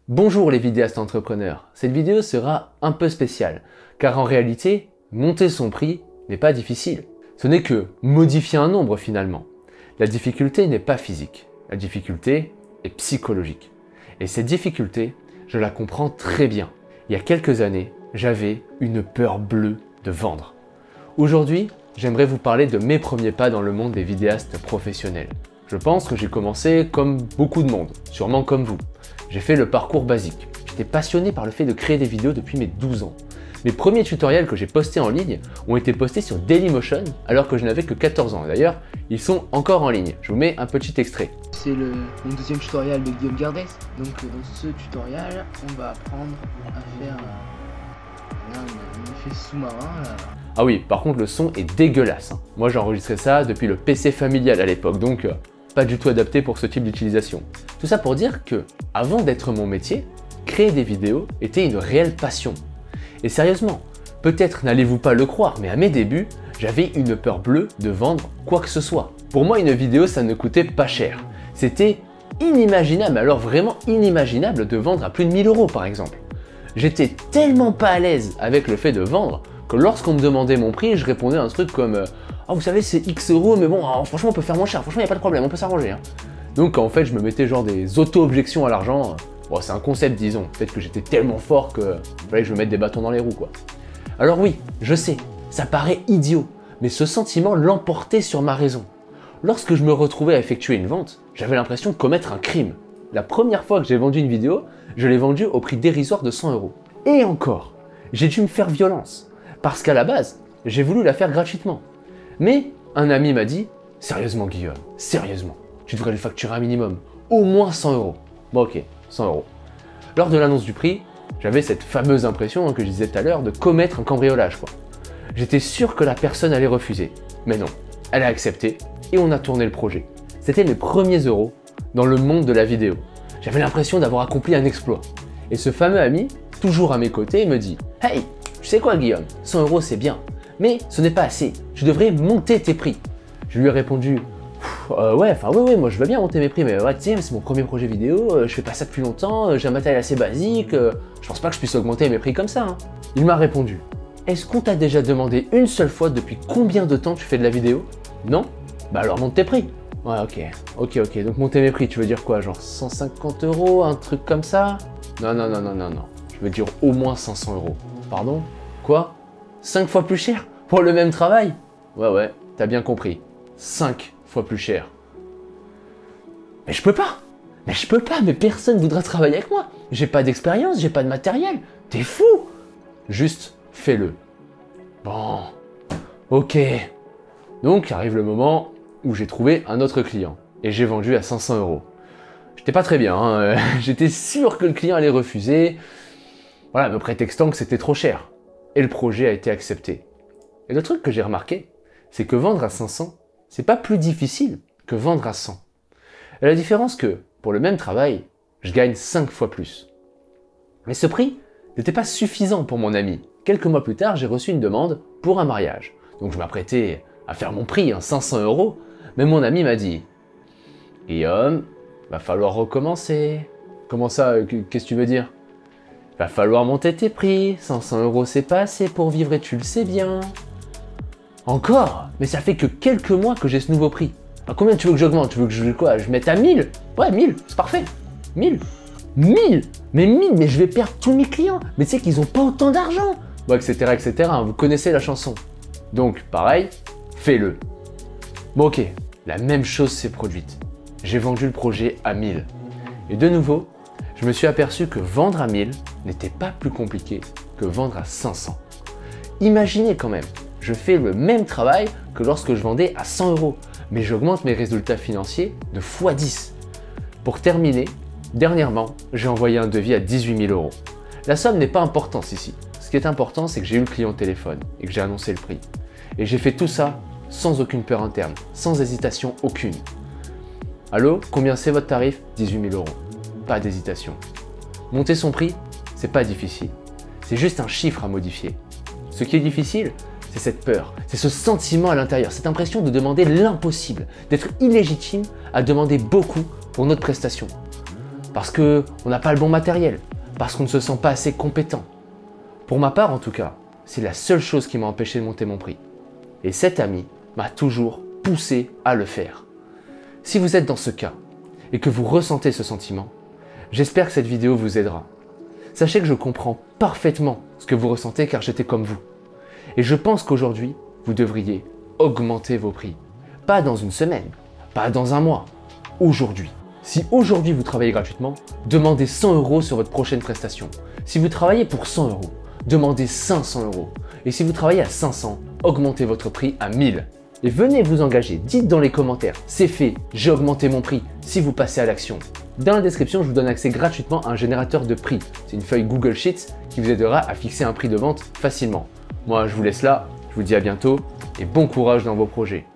Bonjour les vidéastes entrepreneurs, cette vidéo sera un peu spéciale, car en réalité, monter son prix n'est pas difficile. Ce n'est que modifier un nombre finalement. La difficulté n'est pas physique, la difficulté est psychologique. Et cette difficulté, je la comprends très bien. Il y a quelques années, j'avais une peur bleue de vendre. Aujourd'hui, j'aimerais vous parler de mes premiers pas dans le monde des vidéastes professionnels. Je pense que j'ai commencé comme beaucoup de monde, sûrement comme vous. J'ai fait le parcours basique. J'étais passionné par le fait de créer des vidéos depuis mes 12 ans. Mes premiers tutoriels que j'ai postés en ligne ont été postés sur Dailymotion alors que je n'avais que 14 ans. D'ailleurs, ils sont encore en ligne. Je vous mets un petit extrait. C'est mon deuxième tutoriel de Guillaume Gardès. Donc dans ce tutoriel, on va apprendre à faire un effet sous-marin. Ah oui, par contre le son est dégueulasse. Moi j'ai enregistré ça depuis le PC familial à l'époque, donc pas du tout adapté pour ce type d'utilisation. Tout ça pour dire que, avant d'être mon métier, créer des vidéos était une réelle passion. Et sérieusement, peut-être n'allez-vous pas le croire, mais à mes débuts, j'avais une peur bleue de vendre quoi que ce soit. Pour moi, une vidéo, ça ne coûtait pas cher. C'était inimaginable, mais alors vraiment inimaginable de vendre à plus de 1000 € par exemple. J'étais tellement pas à l'aise avec le fait de vendre que lorsqu'on me demandait mon prix, je répondais à un truc comme « Ah, vous savez, c'est X euros, mais bon, franchement, on peut faire moins cher, franchement, il n'y a pas de problème, on peut s'arranger. Hein. » Donc en fait, je me mettais genre des auto-objections à l'argent. Bon, c'est un concept, disons. Peut-être que j'étais tellement fort que fallait que je me mette des bâtons dans les roues, quoi. Alors oui, je sais, ça paraît idiot, mais ce sentiment l'emportait sur ma raison. Lorsque je me retrouvais à effectuer une vente, j'avais l'impression de commettre un crime. La première fois que j'ai vendu une vidéo, je l'ai vendue au prix dérisoire de 100 €. Et encore, j'ai dû me faire violence. Parce qu'à la base, j'ai voulu la faire gratuitement. Mais un ami m'a dit « Sérieusement Guillaume, sérieusement, tu devrais le facturer un minimum, au moins 100 €. » Bon ok, 100 €. Lors de l'annonce du prix, j'avais cette fameuse impression que je disais tout à l'heure de commettre un cambriolage quoi. J'étais sûr que la personne allait refuser. Mais non, elle a accepté et on a tourné le projet. C'était mes premiers euros dans le monde de la vidéo. J'avais l'impression d'avoir accompli un exploit. Et ce fameux ami, toujours à mes côtés, me dit « Hey, tu sais quoi Guillaume, 100 € c'est bien, mais ce n'est pas assez, tu devrais monter tes prix. » Je lui ai répondu ouais, moi je veux bien monter mes prix, mais ouais, tu sais, c'est mon premier projet vidéo, je fais pas ça depuis longtemps, j'ai un matériel assez basique, je pense pas que je puisse augmenter mes prix comme ça. Hein. » Il m'a répondu « Est-ce qu'on t'a déjà demandé une seule fois depuis combien de temps tu fais de la vidéo? Non? Bah alors monte tes prix. » Ouais, ok, donc monter mes prix, tu veux dire quoi, genre 150 €, un truc comme ça? Non, je veux dire au moins 500 €. Pardon? Quoi? 5 fois plus cher? Pour le même travail? Ouais, t'as bien compris. 5 fois plus cher. Mais je peux pas! Mais personne voudra travailler avec moi! J'ai pas d'expérience, j'ai pas de matériel! T'es fou! Juste, fais-le. Bon, ok. Donc arrive le moment où j'ai trouvé un autre client. Et j'ai vendu à 500 €. J'étais pas très bien, hein. J'étais sûr que le client allait refuser. Voilà, me prétextant que c'était trop cher. Et le projet a été accepté. Et le truc que j'ai remarqué, c'est que vendre à 500, c'est pas plus difficile que vendre à 100. Et la différence que, pour le même travail, je gagne 5 fois plus. Mais ce prix n'était pas suffisant pour mon ami. Quelques mois plus tard, j'ai reçu une demande pour un mariage. Donc je m'apprêtais à faire mon prix, 500 €, mais mon ami m'a dit « Guillaume, va falloir recommencer. » Comment ça, qu'est-ce que tu veux dire? Va falloir monter tes prix, 500 € c'est pas assez pour vivre et tu le sais bien. Encore? Mais ça fait que quelques mois que j'ai ce nouveau prix. À combien tu veux que j'augmente? Tu veux que je mette à 1000? Ouais, 1000, c'est parfait. 1000? 1000? Mais 1000, mais je vais perdre tous mes clients. Mais tu sais qu'ils ont pas autant d'argent. Bon, etc. Vous connaissez la chanson. Donc, pareil, fais-le. Bon, ok, la même chose s'est produite. J'ai vendu le projet à 1000. Et de nouveau, je me suis aperçu que vendre à 1000 n'était pas plus compliqué que vendre à 500. Imaginez quand même, je fais le même travail que lorsque je vendais à 100 €, mais j'augmente mes résultats financiers de x10. Pour terminer, dernièrement, j'ai envoyé un devis à 18 000 €. La somme n'est pas importante ici. Ce qui est important, c'est que j'ai eu le client au téléphone et que j'ai annoncé le prix. Et j'ai fait tout ça sans aucune peur interne, sans hésitation aucune. Allô, combien c'est votre tarif? 18 000 €. Pas d'hésitation. Monter son prix, c'est pas difficile. C'est juste un chiffre à modifier. Ce qui est difficile, c'est cette peur, c'est ce sentiment à l'intérieur, cette impression de demander l'impossible, d'être illégitime à demander beaucoup pour notre prestation. parce qu'on n'a pas le bon matériel, parce qu'on ne se sent pas assez compétent. Pour ma part en tout cas, c'est la seule chose qui m'a empêché de monter mon prix. Et cet ami m'a toujours poussé à le faire. Si vous êtes dans ce cas et que vous ressentez ce sentiment, j'espère que cette vidéo vous aidera. Sachez que je comprends parfaitement ce que vous ressentez car j'étais comme vous. Et je pense qu'aujourd'hui, vous devriez augmenter vos prix. Pas dans une semaine, pas dans un mois, aujourd'hui. Si aujourd'hui vous travaillez gratuitement, demandez 100 € sur votre prochaine prestation. Si vous travaillez pour 100 €, demandez 500 €. Et si vous travaillez à 500, augmentez votre prix à 1000. Et venez vous engager, dites dans les commentaires, c'est fait, j'ai augmenté mon prix, si vous passez à l'action. Dans la description, je vous donne accès gratuitement à un générateur de prix. C'est une feuille Google Sheets qui vous aidera à fixer un prix de vente facilement. Moi, je vous laisse là, je vous dis à bientôt et bon courage dans vos projets.